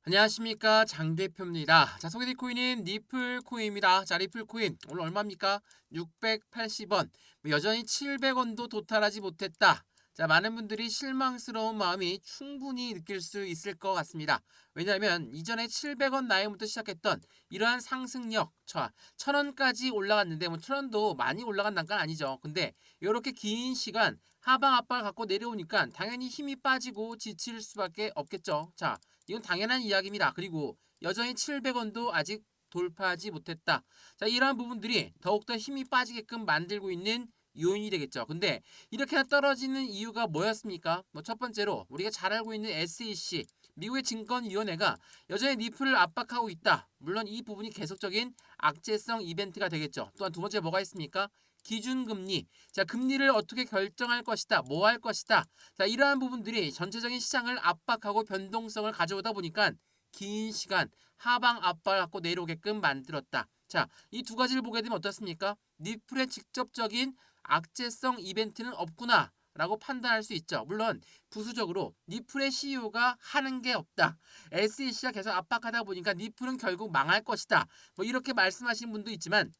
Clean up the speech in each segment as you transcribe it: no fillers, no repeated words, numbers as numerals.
안녕하십니까, 장 대표입니다. 자, 소개될 코인은 리플 코인입니다. 자, 리플 코인 오늘 얼마입니까? 680원. 여전히 700원도 도달하지 못했다. 자, 많은 분들이 실망스러운 마음이 충분히 느낄 수 있을 것 같습니다. 왜냐하면 이전에 700원 나이부터 시작했던 이러한 상승력, 1000원까지 올라갔는데, 1000원도 많이 올라간 단가는 아니죠. 근데 이렇게 긴 시간 하방 압박을 갖고 내려오니까 당연히 힘이 빠지고 지칠 수밖에 없겠죠. 자, 이건 당연한 이야기입니다. 그리고 여전히 700원도 아직 돌파하지 못했다. 자, 이러한 부분들이 더욱더 힘이 빠지게끔 만들고 있는 요인이 되겠죠. 근데 이렇게 떨어지는 이유가 뭐였습니까? 첫 번째로 우리가 잘 알고 있는 SEC, 미국의 증권위원회가 여전히 리플을 압박하고 있다. 물론 이 부분이 계속적인 악재성 이벤트가 되겠죠. 또한 두 번째 뭐가 있습니까? 기준금리. 자, 금리를 어떻게 결정할 것이다. 뭐 할 것이다. 자, 이러한 부분들이 전체적인 시장을 압박하고 변동성을 가져오다 보니까 긴 시간 하방 압박을 갖고 내려오게끔 만들었다. 자, 이 두 가지를 보게 되면 어떻습니까? 리플의 직접적인 악재성 이벤트는 없구나. 라고 판단할 수 있죠. 물론 부수적으로 리플의 CEO가 하는 게 없다. SEC가 계속 압박하다 보니까 리플은 결국 망할 것이다. 뭐 이렇게 말씀하시는 분도 있지만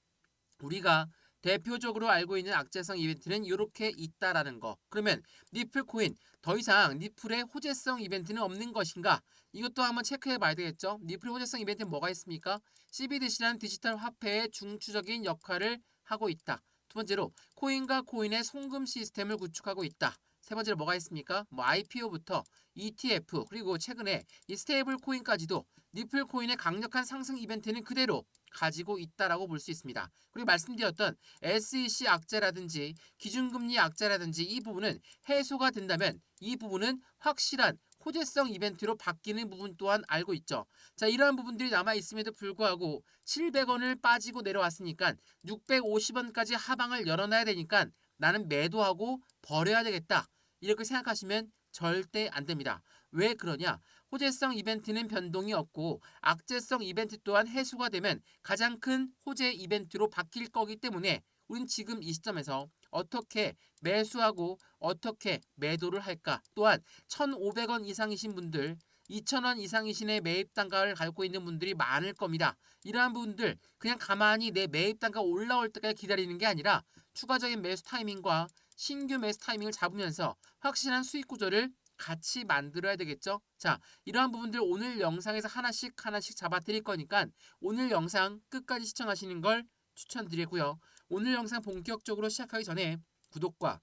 우리가 대표적으로 알고 있는 악재성 이벤트는 이렇게 있다라는 거. 그러면 리플 코인 더 이상 리플의 호재성 이벤트는 없는 것인가? 이것도 한번 체크해 봐야 되겠죠. 리플의 호재성 이벤트는 뭐가 있습니까? CBDC라는 디지털 화폐의 중추적인 역할을 하고 있다. 두 번째로 코인과 코인의 송금 시스템을 구축하고 있다. 세 번째로 뭐가 있습니까? IPO부터 ETF 그리고 최근에 이 스테이블 코인까지도 리플 코인의 강력한 상승 이벤트는 그대로 가지고 있다라고 볼 수 있습니다. 그리고 말씀드렸던 SEC 악재라든지 기준금리 악재라든지 이 부분은 해소가 된다면 이 부분은 확실한 호재성 이벤트로 바뀌는 부분 또한 알고 있죠. 자, 이러한 부분들이 남아 있음에도 불구하고 700원을 빠지고 내려왔으니까 650원까지 하방을 열어놔야 되니까 나는 매도하고 버려야 되겠다. 이렇게 생각하시면 절대 안 됩니다. 왜 그러냐? 호재성 이벤트는 변동이 없고 악재성 이벤트 또한 해소가 되면 가장 큰 호재 이벤트로 바뀔 거기 때문에 우린 지금 이 시점에서 어떻게 매수하고 어떻게 매도를 할까? 또한 1,500원 이상이신 분들 2,000원 이상이신의 매입 단가를 갖고 있는 분들이 많을 겁니다. 이러한 분들 그냥 가만히 내 매입 단가 올라올 때까지 기다리는 게 아니라 추가적인 매수 타이밍과 신규 매수 타이밍을 잡으면서 확실한 수익 구조를 같이 만들어야 되겠죠. 자, 이러한 부분들 오늘 영상에서 하나씩 잡아 드릴 거니까 오늘 영상 끝까지 시청하시는 걸 추천드리고요. 오늘 영상 본격적으로 시작하기 전에 구독과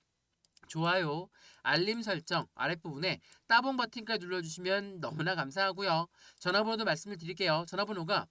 좋아요, 알림 설정 아랫부분에 따봉 버튼까지 눌러주시면 너무나 감사하고요. 전화번호도 말씀을 드릴게요. 전화번호가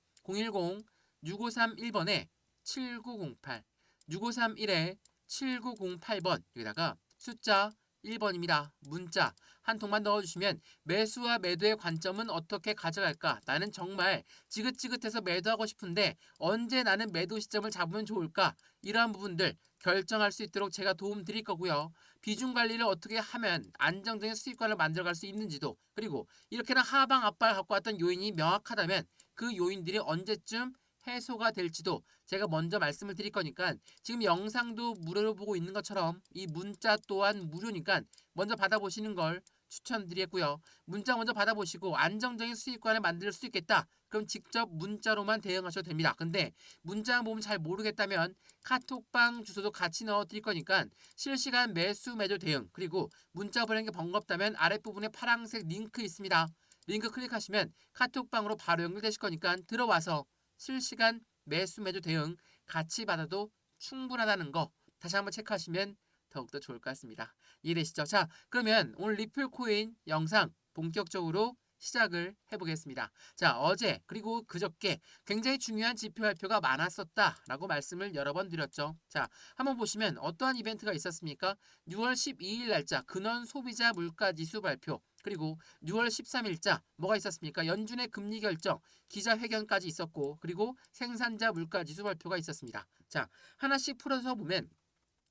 010-6531번에 7908, 6531에 7908번 여기다가 숫자 1번입니다. 문자 한 통만 넣어주시면 매수와 매도의 관점은 어떻게 가져갈까? 나는 정말 지긋지긋해서 매도하고 싶은데 언제 나는 매도 시점을 잡으면 좋을까? 이러한 부분들 결정할 수 있도록 제가 도움 드릴 거고요. 비중 관리를 어떻게 하면 안정적인 수익관을 만들어갈 수 있는지도 그리고 이렇게나 하방 압박을 갖고 왔던 요인이 명확하다면 그 요인들이 언제쯤 해소가 될지도 제가 먼저 말씀을 드릴 거니까 지금 영상도 무료로 보고 있는 것처럼 이 문자 또한 무료니까 먼저 받아보시는 걸 추천드리겠고요. 문자 먼저 받아보시고 안정적인 수익관을 만들 수 있겠다. 그럼 직접 문자로만 대응하셔도 됩니다. 근데 문자 보면 잘 모르겠다면 카톡방 주소도 같이 넣어드릴 거니까 실시간 매수 매도 대응 그리고 문자 보내는 게 번겁다면 아랫부분에 파란색 링크 있습니다. 링크 클릭하시면 카톡방으로 바로 연결되실 거니까 들어와서 실시간 매수 매도 대응 같이 받아도 충분하다는 거 다시 한번 체크하시면 더욱더 좋을 것 같습니다. 이해되시죠? 자, 그러면 오늘 리플 코인 영상 본격적으로 시작을 해보겠습니다. 자, 어제 그리고 그저께 굉장히 중요한 지표 발표가 많았었다라고 말씀을 여러 번 드렸죠. 자, 한번 보시면 어떠한 이벤트가 있었습니까? 6월 12일 날짜 근원 소비자 물가 지수 발표 그리고 6월 13일자 뭐가 있었습니까? 연준의 금리 결정 기자회견까지 있었고 그리고 생산자 물가 지수 발표가 있었습니다. 자, 하나씩 풀어서 보면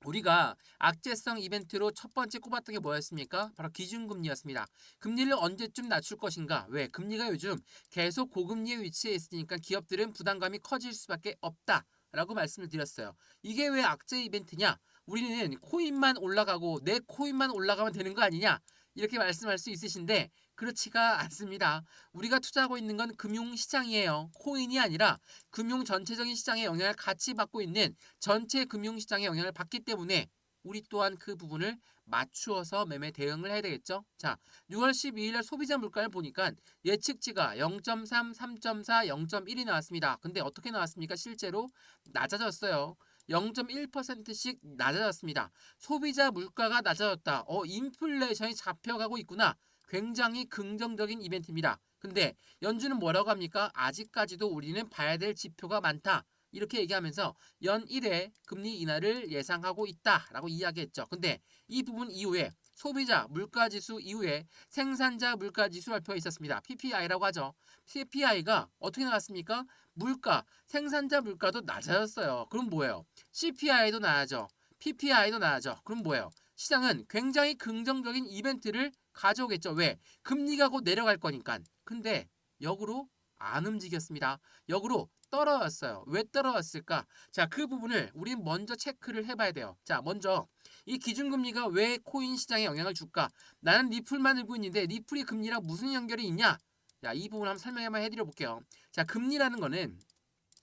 우리가 악재성 이벤트로 첫 번째 꼽았던 게 뭐였습니까? 바로 기준금리였습니다. 금리를 언제쯤 낮출 것인가? 왜? 금리가 요즘 계속 고금리에 위치해 있으니까 기업들은 부담감이 커질 수밖에 없다. 라고 말씀을 드렸어요. 이게 왜 악재 이벤트냐? 우리는 코인만 올라가고 내 코인만 올라가면 되는 거 아니냐? 이렇게 말씀할 수 있으신데 그렇지가 않습니다. 우리가 투자하고 있는 건 금융시장이에요. 코인이 아니라 금융 전체적인 시장의 영향을 같이 받고 있는 전체 금융시장의 영향을 받기 때문에 우리 또한 그 부분을 맞추어서 매매 대응을 해야 되겠죠. 자, 6월 12일 날 소비자 물가를 보니까 예측치가 0.3, 3.4, 0.1이 나왔습니다. 근데 어떻게 나왔습니까? 실제로 낮아졌어요. 0.1%씩 낮아졌습니다. 소비자 물가가 낮아졌다. 인플레이션이 잡혀가고 있구나. 굉장히 긍정적인 이벤트입니다. 근데 연준은 뭐라고 합니까? 아직까지도 우리는 봐야 될 지표가 많다. 이렇게 얘기하면서 연 1회 금리 인하를 예상하고 있다라고 이야기했죠. 근데 이 부분 이후에 소비자 물가지수 이후에 생산자 물가지수 발표가 있었습니다. PPI라고 하죠. PPI가 어떻게 나왔습니까? 물가, 생산자 물가도 낮아졌어요. 그럼 뭐예요? CPI도 나아져. PPI도 나아져. 그럼 뭐예요? 시장은 굉장히 긍정적인 이벤트를 가져오겠죠. 왜? 금리가 곧 내려갈 거니까. 근데 역으로 안 움직였습니다. 역으로 떨어졌어요. 왜 떨어졌을까? 자, 그 부분을 우린 먼저 체크를 해봐야 돼요. 자, 먼저 이 기준금리가 왜 코인 시장에 영향을 줄까? 나는 리플만 들고 있는데 리플이 금리랑 무슨 연결이 있냐? 자, 이 부분 한번 설명 한번 해드려 볼게요. 자, 금리라는 거는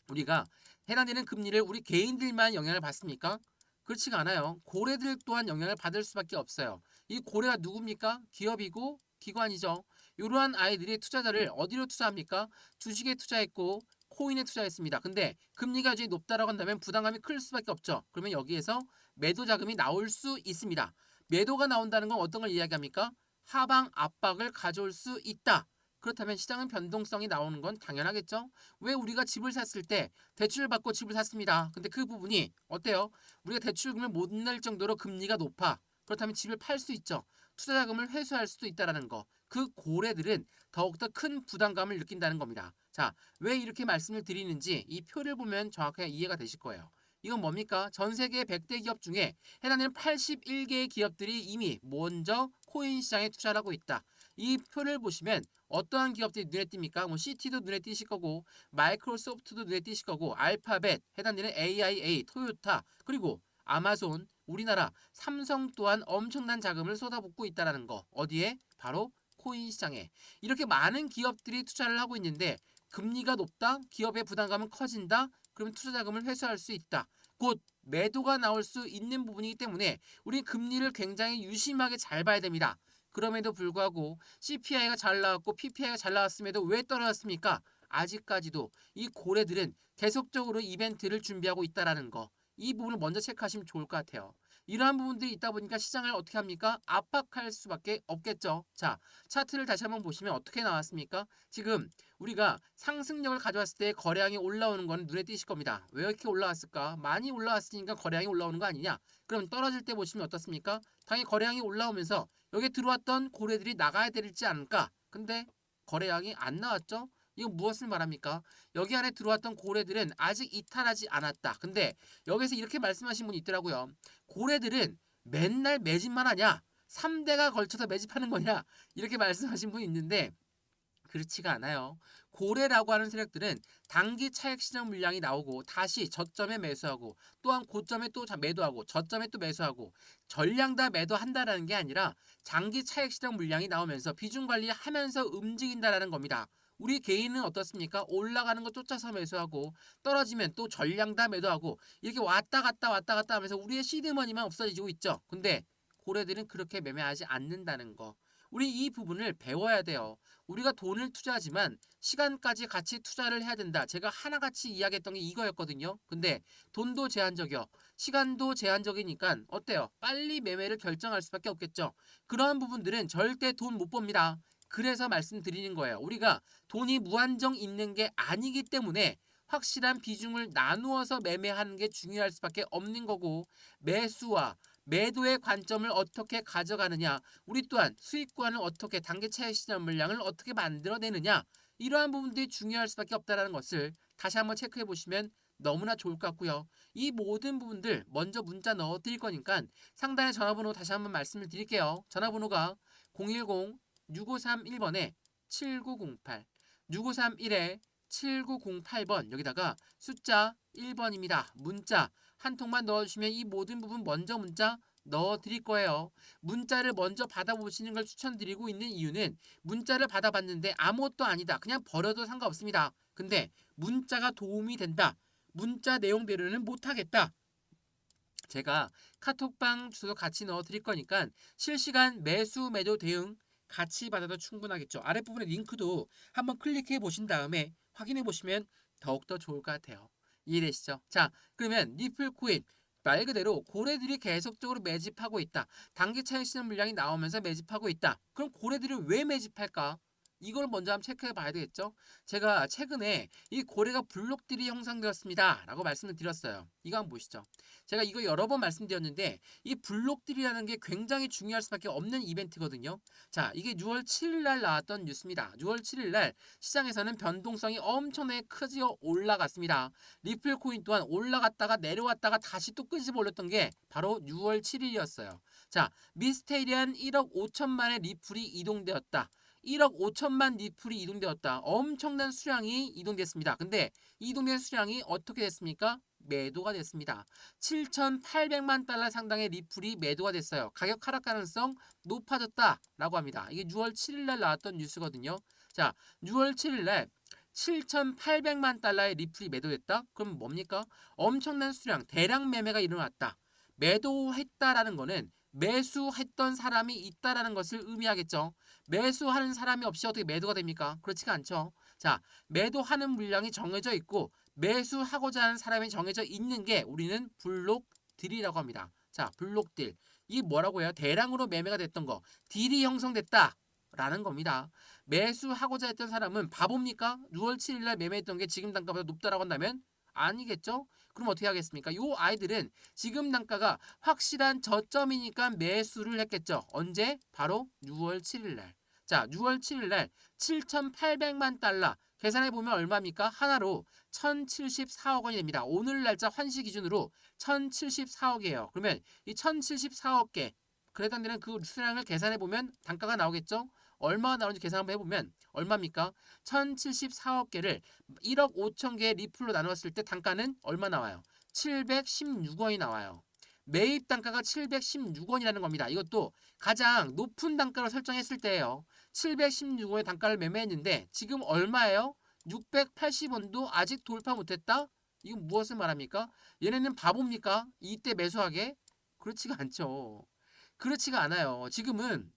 우리가 해당되는 금리를 우리 개인들만 영향을 받습니까? 그렇지가 않아요. 고래들 또한 영향을 받을 수밖에 없어요. 이 고래가 누굽니까? 기업이고 기관이죠. 이러한 아이들이 투자자를 어디로 투자합니까? 주식에 투자했고 코인에 투자했습니다. 근데 금리가 아주 높다라고 한다면 부담감이 클 수밖에 없죠. 그러면 여기에서 매도 자금이 나올 수 있습니다. 매도가 나온다는 건 어떤 걸 이야기합니까? 하방 압박을 가져올 수 있다. 그렇다면 시장은 변동성이 나오는 건 당연하겠죠? 왜 우리가 집을 샀을 때 대출을 받고 집을 샀습니다. 근데 그 부분이 어때요? 우리가 대출금을 못 낼 정도로 금리가 높아. 그렇다면 집을 팔 수 있죠. 투자자금을 회수할 수도 있다는 거. 그 고래들은 더욱더 큰 부담감을 느낀다는 겁니다. 자, 왜 이렇게 말씀을 드리는지 이 표를 보면 정확하게 이해가 되실 거예요. 이건 뭡니까? 전 세계 100대 기업 중에 해당되는 81개의 기업들이 이미 먼저 코인 시장에 투자를 하고 있다. 이 표를 보시면 어떠한 기업들이 눈에 띕니까? 뭐 CT도 눈에 띄실 거고 마이크로소프트도 눈에 띄실 거고 알파벳, 해당되는 AIA, 토요타, 그리고 아마존, 우리나라 삼성 또한 엄청난 자금을 쏟아붓고 있다는 거. 어디에? 바로 코인 시장에. 이렇게 많은 기업들이 투자를 하고 있는데 금리가 높다? 기업의 부담감은 커진다? 그러면 투자 자금을 회수할 수 있다. 곧 매도가 나올 수 있는 부분이기 때문에 우리 금리를 굉장히 유심하게 잘 봐야 됩니다. 그럼에도 불구하고 CPI가 잘 나왔고 PPI가 잘 나왔음에도 왜 떨어졌습니까? 아직까지도 이 고래들은 계속적으로 이벤트를 준비하고 있다는 거. 이 부분을 먼저 체크하시면 좋을 것 같아요. 이러한 부분들이 있다 보니까 시장을 어떻게 합니까? 압박할 수밖에 없겠죠. 자, 차트를 다시 한번 보시면 어떻게 나왔습니까? 지금 우리가 상승력을 가져왔을 때 거래량이 올라오는 건 눈에 띄실 겁니다. 왜 이렇게 올라왔을까? 많이 올라왔으니까 거래량이 올라오는 거 아니냐? 그럼 떨어질 때 보시면 어떻습니까? 당연히 거래량이 올라오면서 여기에 들어왔던 고래들이 나가야 되지 않을까? 근데 거래량이 안 나왔죠? 이건 무엇을 말합니까? 여기 안에 들어왔던 고래들은 아직 이탈하지 않았다. 근데 여기서 이렇게 말씀하신 분이 있더라고요. 고래들은 맨날 매집만 하냐? 3대가 걸쳐서 매집하는 거냐? 이렇게 말씀하신 분이 있는데 그렇지가 않아요. 고래라고 하는 세력들은 단기 차익 실현 물량이 나오고 다시 저점에 매수하고 또한 고점에 또 매도하고 저점에 또 매수하고 전량 다 매도한다라는 게 아니라 장기 차익 실현 물량이 나오면서 비중 관리하면서 움직인다라는 겁니다. 우리 개인은 어떻습니까? 올라가는 거 쫓아서 매수하고 떨어지면 또 전량 다 매도하고 이렇게 왔다 갔다 하면서 우리의 시드머니만 없어지고 있죠. 근데 고래들은 그렇게 매매하지 않는다는 거. 우리 이 부분을 배워야 돼요. 우리가 돈을 투자하지만 시간까지 같이 투자를 해야 된다. 제가 하나같이 이야기했던 게 이거였거든요. 근데 돈도 제한적이요. 시간도 제한적이니까 어때요? 빨리 매매를 결정할 수밖에 없겠죠. 그러한 부분들은 절대 돈 못 법니다. 그래서 말씀드리는 거예요. 우리가 돈이 무한정 있는 게 아니기 때문에 확실한 비중을 나누어서 매매하는 게 중요할 수밖에 없는 거고 매수와 매도의 관점을 어떻게 가져가느냐 우리 또한 수익권을 어떻게 단기 차익 실현 물량을 어떻게 만들어내느냐 이러한 부분들이 중요할 수밖에 없다는 것을 다시 한번 체크해 보시면 너무나 좋을 것 같고요. 이 모든 부분들 먼저 문자 넣어 드릴 거니까 상단에 전화번호 다시 한번 말씀을 드릴게요. 전화번호가 010-6531번에 7908 6531에 7908번 여기다가 숫자 1번입니다. 문자 한 통만 넣어주시면 이 모든 부분 먼저 문자 넣어 드릴 거예요. 문자를 먼저 받아보시는 걸 추천드리고 있는 이유는 문자를 받아봤는데 아무것도 아니다. 그냥 버려도 상관없습니다. 근데 문자가 도움이 된다. 문자 내용대로는 못하겠다. 제가 카톡방 주소 같이 넣어 드릴 거니까 실시간 매수 매도 대응 같이 받아도 충분하겠죠. 아랫부분에 링크도 한번 클릭해 보신 다음에 확인해 보시면 더욱더 좋을 것 같아요. 이해되시죠? 자, 그러면 니플 코인 말 그대로 고래들이 계속적으로 매집하고 있다. 단기 차익 실현 물량이 나오면서 매집하고 있다. 그럼 고래들이 왜 매집할까? 이걸 먼저 한번 체크해 봐야 되겠죠. 제가 최근에 이 고래가 블록들이 형성되었습니다 라고 말씀을 드렸어요. 이거 한번 보시죠. 제가 이거 여러 번 말씀드렸는데 이 블록들이라는 게 굉장히 중요할 수밖에 없는 이벤트거든요. 자, 이게 6월 7일 날 나왔던 뉴스입니다. 6월 7일 날 시장에서는 변동성이 엄청나게 크지어 올라갔습니다. 리플 코인 또한 올라갔다가 내려왔다가 다시 또 끄집어 올렸던 게 바로 6월 7일이었어요. 자, 미스테리안 1억 5천만의 리플이 이동되었다. 1억 5천만 리플이 이동되었다. 엄청난 수량이 이동됐습니다. 근데 이동된 수량이 어떻게 됐습니까? 매도가 됐습니다. 7,800만 달러 상당의 리플이 매도가 됐어요. 가격 하락 가능성 높아졌다라고 합니다. 이게 6월 7일 날 나왔던 뉴스거든요. 자, 6월 7일 날 7,800만 달러의 리플이 매도됐다? 그럼 뭡니까? 엄청난 수량, 대량 매매가 일어났다. 매도했다라는 거는 매수했던 사람이 있다라는 것을 의미하겠죠. 매수하는 사람이 없이 어떻게 매도가 됩니까? 그렇지가 않죠. 자, 매도하는 물량이 정해져 있고 매수하고자 하는 사람이 정해져 있는 게 우리는 블록딜이라고 합니다. 자, 블록딜. 이게 뭐라고 해요? 대량으로 매매가 됐던 거. 딜이 형성됐다. 라는 겁니다. 매수하고자 했던 사람은 바보입니까? 6월 7일 날 매매했던 게 지금 단가보다 높다라고 한다면 아니겠죠? 그럼 어떻게 하겠습니까? 요 아이들은 지금 단가가 확실한 저점이니까 매수를 했겠죠. 언제? 바로 6월 7일 날. 자, 6월 7일 날 7,800만 달러 계산해 보면 얼마입니까? 하나로 1,074억 원이 됩니다. 오늘 날짜 환시 기준으로 1,074억이에요. 그러면 이 1,074억 개 그래도 안 되는 그 수량을 계산해 보면 단가가 나오겠죠? 얼마가 나오는지 계산 한번 해보면 얼마입니까? 1,074억 개를 1억 5천 개의 리플로 나누었을 때 단가는 얼마 나와요? 716원이 나와요. 매입 단가가 716원이라는 겁니다. 이것도 가장 높은 단가로 설정했을 때예요. 716원의 단가를 매매했는데 지금 얼마예요? 680원도 아직 돌파 못했다? 이건 무엇을 말합니까? 얘네는 바보입니까? 이때 매수하게? 그렇지가 않죠. 그렇지가 않아요. 지금은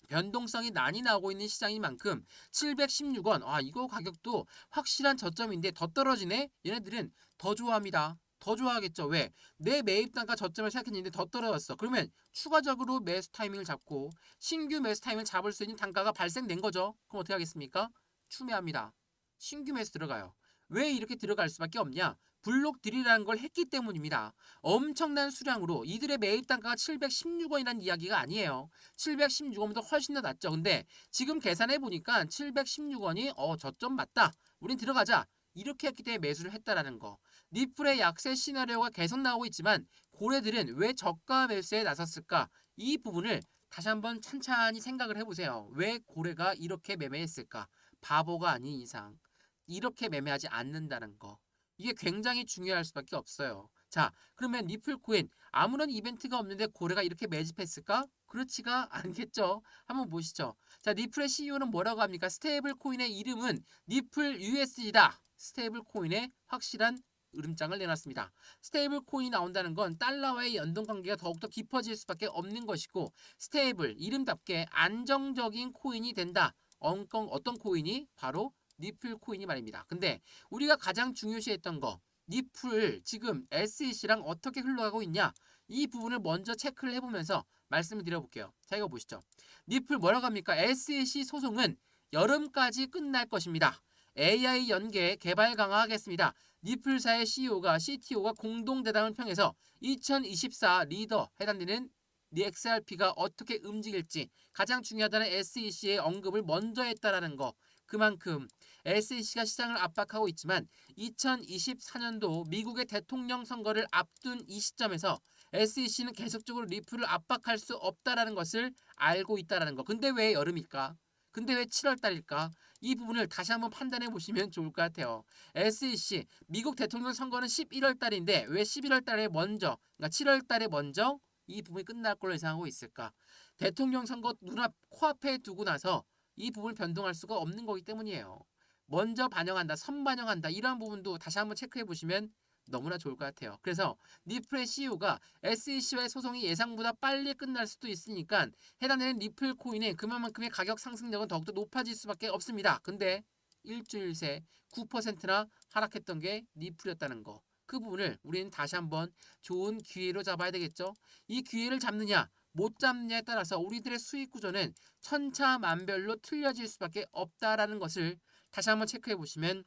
변동성이 많이 나오고 있는 시장인 만큼 716원 이거 가격도 확실한 저점인데 더 떨어지네? 얘네들은 더 좋아합니다. 더 좋아하겠죠. 왜? 내 매입 단가 저점을 생각했는데 더 떨어졌어. 그러면 추가적으로 매수 타이밍을 잡고 신규 매수 타이밍을 잡을 수 있는 단가가 발생된 거죠. 그럼 어떻게 하겠습니까? 추매합니다. 신규 매수 들어가요. 왜 이렇게 들어갈 수밖에 없냐? 블록딜이라는 걸 했기 때문입니다. 엄청난 수량으로 이들의 매입 단가가 716원이라는 이야기가 아니에요. 716원보다 훨씬 더 낮죠. 근데 지금 계산해 보니까 716원이 저점 맞다. 우린 들어가자. 이렇게 했기 때문에 매수를 했다라는 거. 리플의 약세 시나리오가 계속 나오고 있지만 고래들은 왜 저가 매수에 나섰을까? 이 부분을 다시 한번 찬찬히 생각을 해보세요. 왜 고래가 이렇게 매매했을까? 바보가 아닌 이상 이렇게 매매하지 않는다는 거. 이게 굉장히 중요할 수밖에 없어요. 자, 그러면 리플 코인 아무런 이벤트가 없는데 고래가 이렇게 매집했을까? 그렇지가 않겠죠. 한번 보시죠. 자, 리플의 CEO는 뭐라고 합니까? 스테이블 코인의 이름은 리플 USD다. 스테이블 코인의 확실한 으름장을 내놨습니다. 스테이블 코인이 나온다는 건 달러와의 연동 관계가 더욱더 깊어질 수밖에 없는 것이고 스테이블 이름답게 안정적인 코인이 된다. 어떤 코인이? 바로 니플 코인이 말입니다. 근데 우리가 가장 중요시했던 거 니플 지금 SEC랑 어떻게 흘러가고 있냐 이 부분을 먼저 체크를 해보면서 말씀을 드려볼게요. 자, 이거 보시죠. 니플 뭐라고 합니까? SEC 소송은 여름까지 끝날 것입니다. AI 연계 개발 강화하겠습니다. 니플사의 CEO가 CTO가 공동 대담을 평해서 2024 리더 해당되는 XRP가 어떻게 움직일지 가장 중요하다는 SEC의 언급을 먼저 했다라는 거. 그만큼 SEC가 시장을 압박하고 있지만 2024년도 미국의 대통령 선거를 앞둔 이 시점에서 SEC는 계속적으로 리플을 압박할 수 없다라는 것을 알고 있다라는 거. 근데 왜 여름일까? 근데 왜 7월 달일까? 이 부분을 다시 한번 판단해 보시면 좋을 것 같아요. SEC 미국 대통령 선거는 11월 달인데 왜 11월 달에 먼저 그러니까 7월 달에 먼저 이 부분이 끝날 걸로 예상하고 있을까? 대통령 선거 눈앞 코앞에 두고 나서 이 부분을 변동할 수가 없는 거기 때문이에요. 먼저 반영한다, 선반영한다 이러한 부분도 다시 한번 체크해 보시면 너무나 좋을 것 같아요. 그래서 리플의 CEO가 SEC와의 소송이 예상보다 빨리 끝날 수도 있으니까 해당되는 리플 코인의 그만큼의 가격 상승력은 더욱더 높아질 수밖에 없습니다. 근데 일주일 새 9%나 하락했던 게 리플이었다는 거. 그 부분을 우리는 다시 한번 좋은 기회로 잡아야 되겠죠. 이 기회를 잡느냐 못 잡느냐에 따라서 우리들의 수익 구조는 천차만별로 틀려질 수밖에 없다라는 것을 다시 한번 체크해 보시면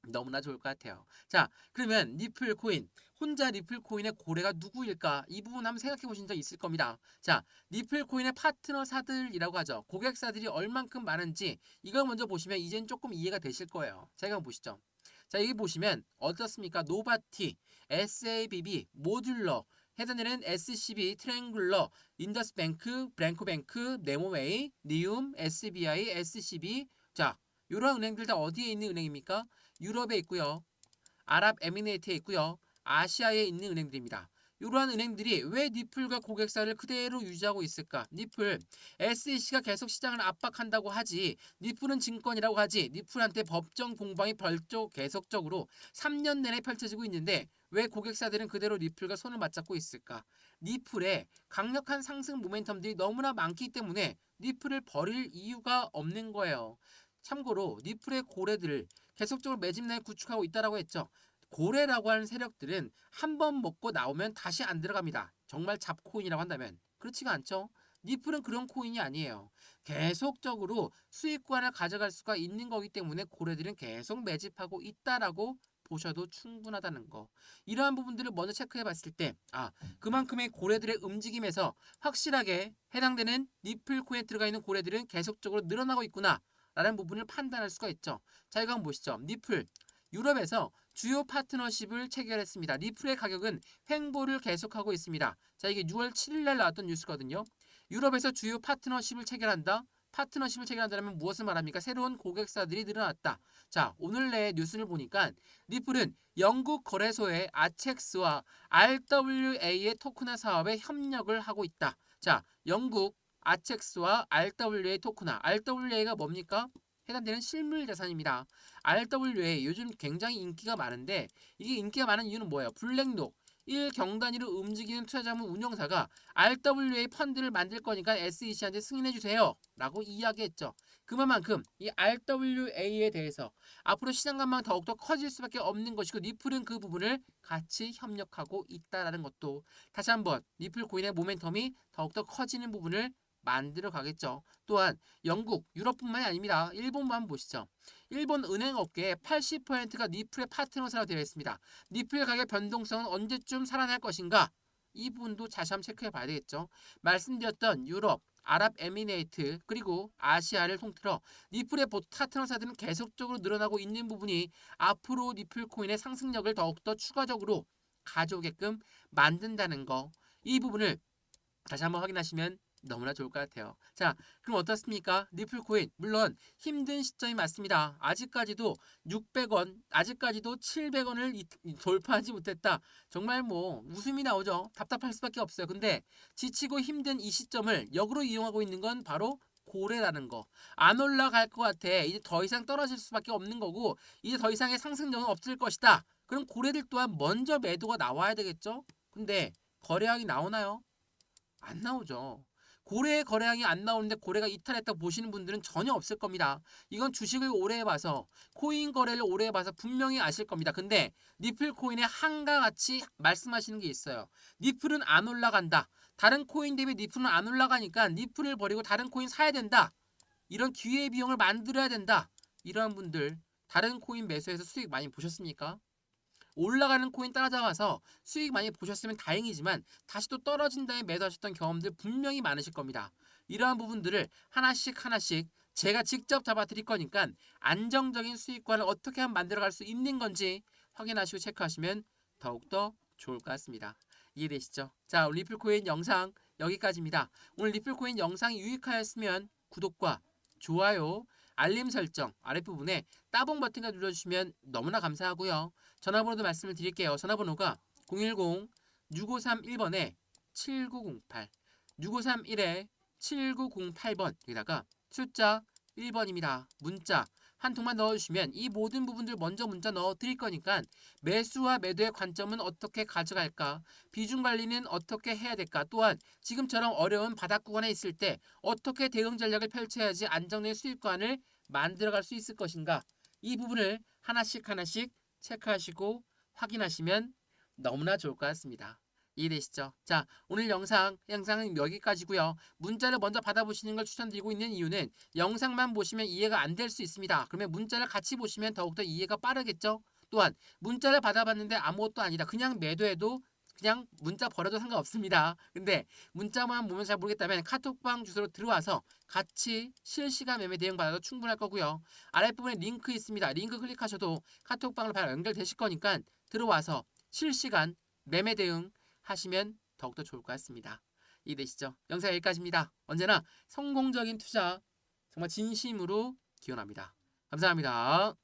너무나 좋을 것 같아요. 자, 그러면 리플 코인, 혼자 리플 코인의 고래가 누구일까? 이 부분 한번 생각해 보신 적 있을 겁니다. 자, 리플 코인의 파트너사들이라고 하죠. 고객사들이 얼만큼 많은지 이걸 먼저 보시면 이젠 조금 이해가 되실 거예요. 자, 이거 보시죠. 자, 여기 보시면 어떻습니까? 노바티, SABB, 모듈러, 해당되는 SCB, 트랭글러, 인더스뱅크, 브랭코뱅크, 네모웨이, 니움, SBI, SCB. 자, 이런 은행들 다 어디에 있는 은행입니까? 유럽에 있고요. 아랍에미레이트에 있고요. 아시아에 있는 은행들입니다. 이러한 은행들이 왜 니플과 고객사를 그대로 유지하고 있을까? 니플, SEC가 계속 시장을 압박한다고 하지, 니플은 증권이라고 하지, 니플한테 법정 공방이 계속적으로 3년 내내 펼쳐지고 있는데 왜 고객사들은 그대로 니플과 손을 맞잡고 있을까? 니플의 강력한 상승 모멘텀들이 너무나 많기 때문에 니플을 버릴 이유가 없는 거예요. 참고로 니플의 고래들을 계속적으로 매집라인 구축하고 있다라고 했죠. 고래라고 하는 세력들은 한 번 먹고 나오면 다시 안 들어갑니다. 정말 잡코인이라고 한다면 그렇지가 않죠. 니플은 그런 코인이 아니에요. 계속적으로 수익권을 가져갈 수가 있는 거기 때문에 고래들은 계속 매집하고 있다라고 보셔도 충분하다는 거. 이러한 부분들을 먼저 체크해 봤을 때 그만큼의 고래들의 움직임에서 확실하게 해당되는 니플 코인에 들어가 있는 고래들은 계속적으로 늘어나고 있구나 라는 부분을 판단할 수가 있죠. 자, 이거 한번 보시죠. 니플 유럽에서 주요 파트너십을 체결했습니다. 리플의 가격은 횡보를 계속하고 있습니다. 자, 이게 6월 7일 날 나왔던 뉴스거든요. 유럽에서 주요 파트너십을 체결한다. 파트너십을 체결한다면 무엇을 말합니까? 새로운 고객사들이 늘어났다. 자, 오늘 내 뉴스를 보니까 리플은 영국 거래소의 아첵스와 RWA의 토크나 사업에 협력을 하고 있다. 자, 영국 아첵스와 RWA 토크나, RWA가 뭡니까? 해당되는 실물 자산입니다. RWA 요즘 굉장히 인기가 많은데 이게 인기가 많은 이유는 뭐예요? 블랙록 1경단위로 움직이는 투자자문 운용사가 RWA 펀드를 만들 거니까 SEC한테 승인해 주세요 라고 이야기했죠. 그만큼 이 RWA에 대해서 앞으로 시장 관망 더욱더 커질 수밖에 없는 것이고 리플은 그 부분을 같이 협력하고 있다는 것도 다시 한번 리플 코인의 모멘텀이 더욱더 커지는 부분을 만들어 가겠죠. 또한 영국, 유럽뿐만이 아닙니다. 일본만 한번 보시죠. 일본 은행 업계의 80%가 니플의 파트너사로 되어 있습니다. 니플 가격 변동성은 언제쯤 살아날 것인가? 이 부분도 다시 한번 체크해 봐야 되겠죠. 말씀드렸던 유럽, 아랍에미레이트 그리고 아시아를 통틀어 니플의 파트너사들은 계속적으로 늘어나고 있는 부분이 앞으로 니플 코인의 상승력을 더욱더 추가적으로 가져오게끔 만든다는 거. 이 부분을 다시 한번 확인하시면 너무나 좋을 것 같아요. 자, 그럼 어떻습니까? 리플 코인 물론 힘든 시점이 맞습니다. 아직까지도 600원, 아직까지도 700원을 돌파하지 못했다. 정말 뭐 웃음이 나오죠. 답답할 수밖에 없어요. 근데 지치고 힘든 이 시점을 역으로 이용하고 있는 건 바로 고래라는 거. 안 올라갈 것 같아. 이제 더 이상 떨어질 수밖에 없는 거고 이제 더 이상의 상승력은 없을 것이다. 그럼 고래들 또한 먼저 매도가 나와야 되겠죠? 근데 거래량이 나오나요? 안 나오죠. 고래의 거래량이 안 나오는데 고래가 이탈했다고 보시는 분들은 전혀 없을 겁니다. 이건 주식을 오래 해봐서 코인 거래를 오래 해봐서 분명히 아실 겁니다. 근데 니플 코인의 한과 같이 말씀하시는 게 있어요. 니플은 안 올라간다. 다른 코인 대비 니플은 안 올라가니까 니플을 버리고 다른 코인 사야 된다. 이런 기회 비용을 만들어야 된다. 이러한 분들 다른 코인 매수해서 수익 많이 보셨습니까? 올라가는 코인 따라잡아서 수익 많이 보셨으면 다행이지만 다시 또 떨어진 다음에 매도하셨던 경험들 분명히 많으실 겁니다. 이러한 부분들을 하나씩 제가 직접 잡아 드릴 거니까 안정적인 수익관을 어떻게 하면 만들어갈 수 있는 건지 확인하시고 체크하시면 더욱더 좋을 것 같습니다. 이해되시죠? 자, 리플코인 영상 여기까지입니다. 오늘 리플코인 영상이 유익하였으면 구독과 좋아요, 알림 설정 아랫부분에 따봉 버튼을 눌러주시면 너무나 감사하고요. 전화번호도 말씀을 드릴게요. 전화번호가 010-6531번에 7908 6531에 7908번 여기다가 숫자 1번입니다. 문자 한 통만 넣어주시면 이 모든 부분들 먼저 문자 넣어드릴 거니까 매수와 매도의 관점은 어떻게 가져갈까? 비중 관리는 어떻게 해야 될까? 또한 지금처럼 어려운 바닥 구간에 있을 때 어떻게 대응 전략을 펼쳐야지 안정된 수익관을 만들어갈 수 있을 것인가? 이 부분을 하나씩 하나씩 체크하시고 확인하시면 너무나 좋을 것 같습니다. 이해되시죠? 자, 오늘 영상은 여기까지고요. 문자를 먼저 받아보시는 걸 추천드리고 있는 이유는 영상만 보시면 이해가 안 될 수 있습니다. 그러면 문자를 같이 보시면 더욱더 이해가 빠르겠죠? 또한 문자를 받아봤는데 아무것도 아니다. 그냥 매도해도 그냥 문자 버려도 상관없습니다. 근데 문자만 보면 잘 모르겠다면 카톡방 주소로 들어와서 같이 실시간 매매 대응 받아도 충분할 거고요. 아랫부분에 링크 있습니다. 링크 클릭하셔도 카톡방으로 바로 연결되실 거니까 들어와서 실시간 매매 대응 하시면 더욱더 좋을 것 같습니다. 이해되시죠? 영상 여기까지입니다. 언제나 성공적인 투자 정말 진심으로 기원합니다. 감사합니다.